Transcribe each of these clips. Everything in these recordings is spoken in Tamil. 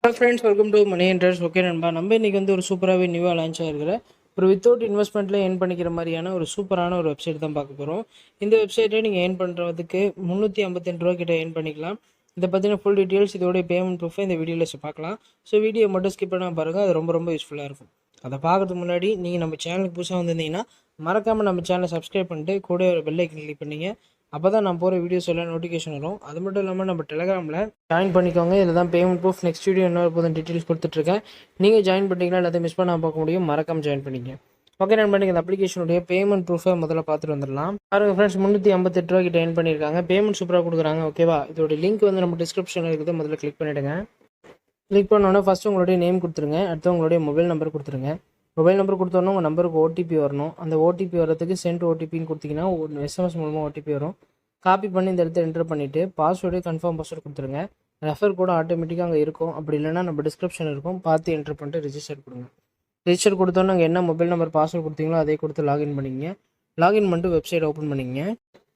Friends, welcome to money interest. Okay நண்பா, நம்ம இன்றைக்கி வந்து ஒரு சூப்பராகவே நியூவாக லான்ச் ஆகிருக்கிற ஒரு வித்தவுட் இன்வெஸ்ட்மெண்ட்டில் ஏர்ன் பண்ணிக்கிற மாதிரியான ஒரு சூப்பரான ஒரு வெப்சைட் தான் பார்க்க போகிறோம். இந்த வெப்சைட்டை நீங்கள் ஏர்ன் பண்ணுறதுக்கு 352 ரூபா கிட்ட ஏர்ன் பண்ணிக்கலாம். இதை பற்றின ஃபுல் டீட்டெயில்ஸ், இதோடைய பேமெண்ட் ப்ரூஃபை இந்த வீடியோவில் பார்க்கலாம். ஸோ வீடியோ மட்டும் ஸ்கிப் பண்ணால் பாருங்கள், அது ரொம்ப யூஸ்ஃபுல்லாக இருக்கும். அதை பார்க்கறதுக்கு முன்னாடி நீங்கள் நம்ம சேனலுக்கு புதுசாக வந்திருந்தீங்கன்னா மறக்காமல் நம்ம சேனலை சப்ஸ்கிரைப் பண்ணிட்டு கூட ஒரு பெல் ஐக்கன் கிளிக் பண்ணிங்க. அப்போ தான் நான் போகிற வீடியோஸ் எல்லாம் நோட்டிஃபிகேஷன் வரும். அது மட்டும் இல்லாமல் நம்ம டெலிகிராமில் ஜாயின் பண்ணிக்கோங்க. இதில் தான் பேமெண்ட் ப்ரூஃப், நெக்ஸ்ட் வீடியோ என்ன போதும் டீட்டெயில்ஸ் கொடுத்துட்ருக்கேன். நீங்கள் ஜாயின் பண்ணிட்டீங்கன்னா எல்லாத்தையும் மிஸ் பண்ணால் பார்க்க முடியும். மறக்காமல் ஜாயின் பண்ணிங்க. ஓகே நான் பண்ணி இந்த அப்ளிகேஷனுடைய பேமெண்ட் ப்ரூஃபை முதல்ல பார்த்துட்டு வந்துடலாம். பாருங்கள் ஃப்ரெண்ட்ஸ், 358 ரூபா கிட்ட ஏர்ன் பண்ணியிருக்காங்க. பேமெண்ட் சூப்பராக கொடுக்குறாங்க. ஓகேவா, இதோட லிங்க் வந்து நம்ம டிஸ்கிரிப்ஷனில் இருக்குது. முதல்ல கிளிக் பண்ணிவிடுங்க. கிளிக் பண்ணோன்னே ஃபஸ்ட்டு உங்களுடைய நேம் கொடுத்துருங்க. அடுத்து உங்களுடைய மொபைல் நம்பர் கொடுத்துருங்க. மொபைல் நம்பர் கொடுத்தோன்னா உங்கள் நம்பருக்கு ஓடிபி வரணும். அந்த ஓடிபி வரதுக்கு சென்ட் ஓடிபின்னு கொடுத்தீங்கன்னா ஒரு எஸ்எம்எஸ் மூலமாக ஓடிபி வரும். காப்பி பண்ணி இந்த இடத்துல என்ட்ரு பண்ணிவிட்டு பாஸ்வேர்டு கன்ஃபார்ம் பாஸ்வேர்டு கொடுத்துருங்க. ரெஃபர் கூட ஆட்டோமேட்டிக்காக அங்கே இருக்கும். அப்படி இல்லைனா நம்ம டிஸ்கிரிப்ஷன் இருக்கும், பார்த்து என்ட்ரு பண்ணிட்டு ரிஜிஸ்டர் கொடுங்க. ரிஜிஸ்டர் கொடுத்தோன்னா அங்கே என்ன மொபைல் நம்பர் பாஸ்வேர்டு கொடுத்தீங்களோ அதே கொடுத்து லாகின் பண்ணிங்க. லாகின் பண்ணிட்டு வெப்சைட் ஓப்பன் பண்ணிங்க.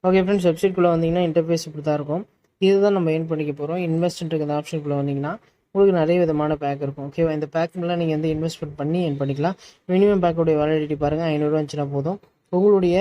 ஓகே ஃப்ரெண்ட்ஸ், வெப்சைட்குள்ளே வந்தீங்கன்னா இன்டர்ஃபேஸ் இப்படி தான் இருக்கும். இதுதான் நம்ம ஏர்ன் பண்ணிக்க போகிறோம். இன்வெஸ்ட்ன்ற இந்த ஆப்ஷனுக்குள்ளே வந்தீங்கன்னா உங்களுக்கு நிறைய விதமான பேக் இருக்கும். ஓகேவா, இந்த பேக்குலாம் நீங்கள் வந்து இன்வெஸ்ட்மெண்ட் பண்ணி ஏர்ன் பண்ணிக்கலாம். மினிமம் பேக்கோடைய வேலிடிட்டி பாருங்கள், 500 இருந்துச்சுன்னா போதும். உங்களுடைய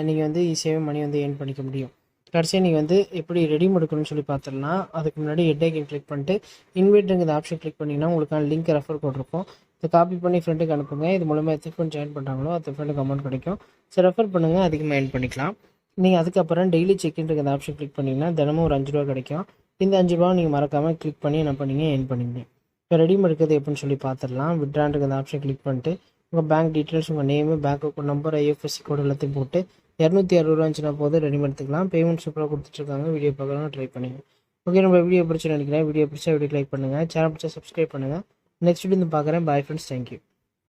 நீங்கள் வந்து ஈஸியாகவே மணி வந்து ஏர்ன் பண்ணிக்க முடியும். கடைசியாக நீங்கள் வந்து எப்படி ரெடீம் எடுக்கணும்னு சொல்லி பார்த்துடலாம். அதுக்கு முன்னாடி ஹெட் ஐக்கன் கிளிக் பண்ணிட்டு இன்வைட்டுங்கிற ஆப்ஷன் கிளிக் பண்ணிங்கன்னா உங்களுக்கான லிங்க் ரெஃபர் கோட் இருக்கும். இதை காப்பி பண்ணி ஃப்ரெண்டுக்கு அனுப்புங்க. இது மூலமாக எத்தனை ஃப்ரெண்ட் ஜாயின் பண்ணுறாங்களோ அத்தனை ஃப்ரெண்டுக்கு அமௌண்ட் கிடைக்கும். ஸோ ரெஃபர் பண்ணுங்கள், அதிகமாக ஏர்ன் பண்ணிக்கலாம். நீங்கள் அதுக்கப்புறம் டெய்லி செக்இன்ன்ற அந்த ஆப்ஷன் கிளிக் பண்ணிங்கன்னா தினமும் ஒரு 5 ரூபா கிடைக்கும். இந்த 5 ரூபா நீங்கள் மறக்காமல் கிளிக் பண்ணி என்ன பண்ணீங்க, ஏர்ன் பண்ணிங்க. இப்போ ரெடீம் எடுக்கிறது எப்படின்னு சொல்லி பார்த்துடலாம். விட்ரான்ற அந்த ஆப்ஷன் கிளிக் பண்ணிட்டு உங்கள் பேங்க் டீட்டெயில்ஸ், உங்கள் name, bank account number, IFSC code எல்லாத்தையும் போட்டு 260 ரூபா இருந்துச்சுன்னா போதும் ரெடி எடுத்துக்கலாம். பேமெண்ட் சூப்பராக கொடுத்துட்ருக்காங்க. வீடியோ பார்க்கலாம், ட்ரை பண்ணுங்கள். ஓகே, நம்ம வீடியோ பிடிச்சி நினைக்கிறேன். வீடியோ பிடிச்சா வீடியோ லைக் பண்ணுங்கள். சேனல் பிடிச்சா சப்ஸ்கிரைப் பண்ணுங்கள். நெக்ஸ்ட் வீடியோ பார்க்குறேன். Bye friends, thank you.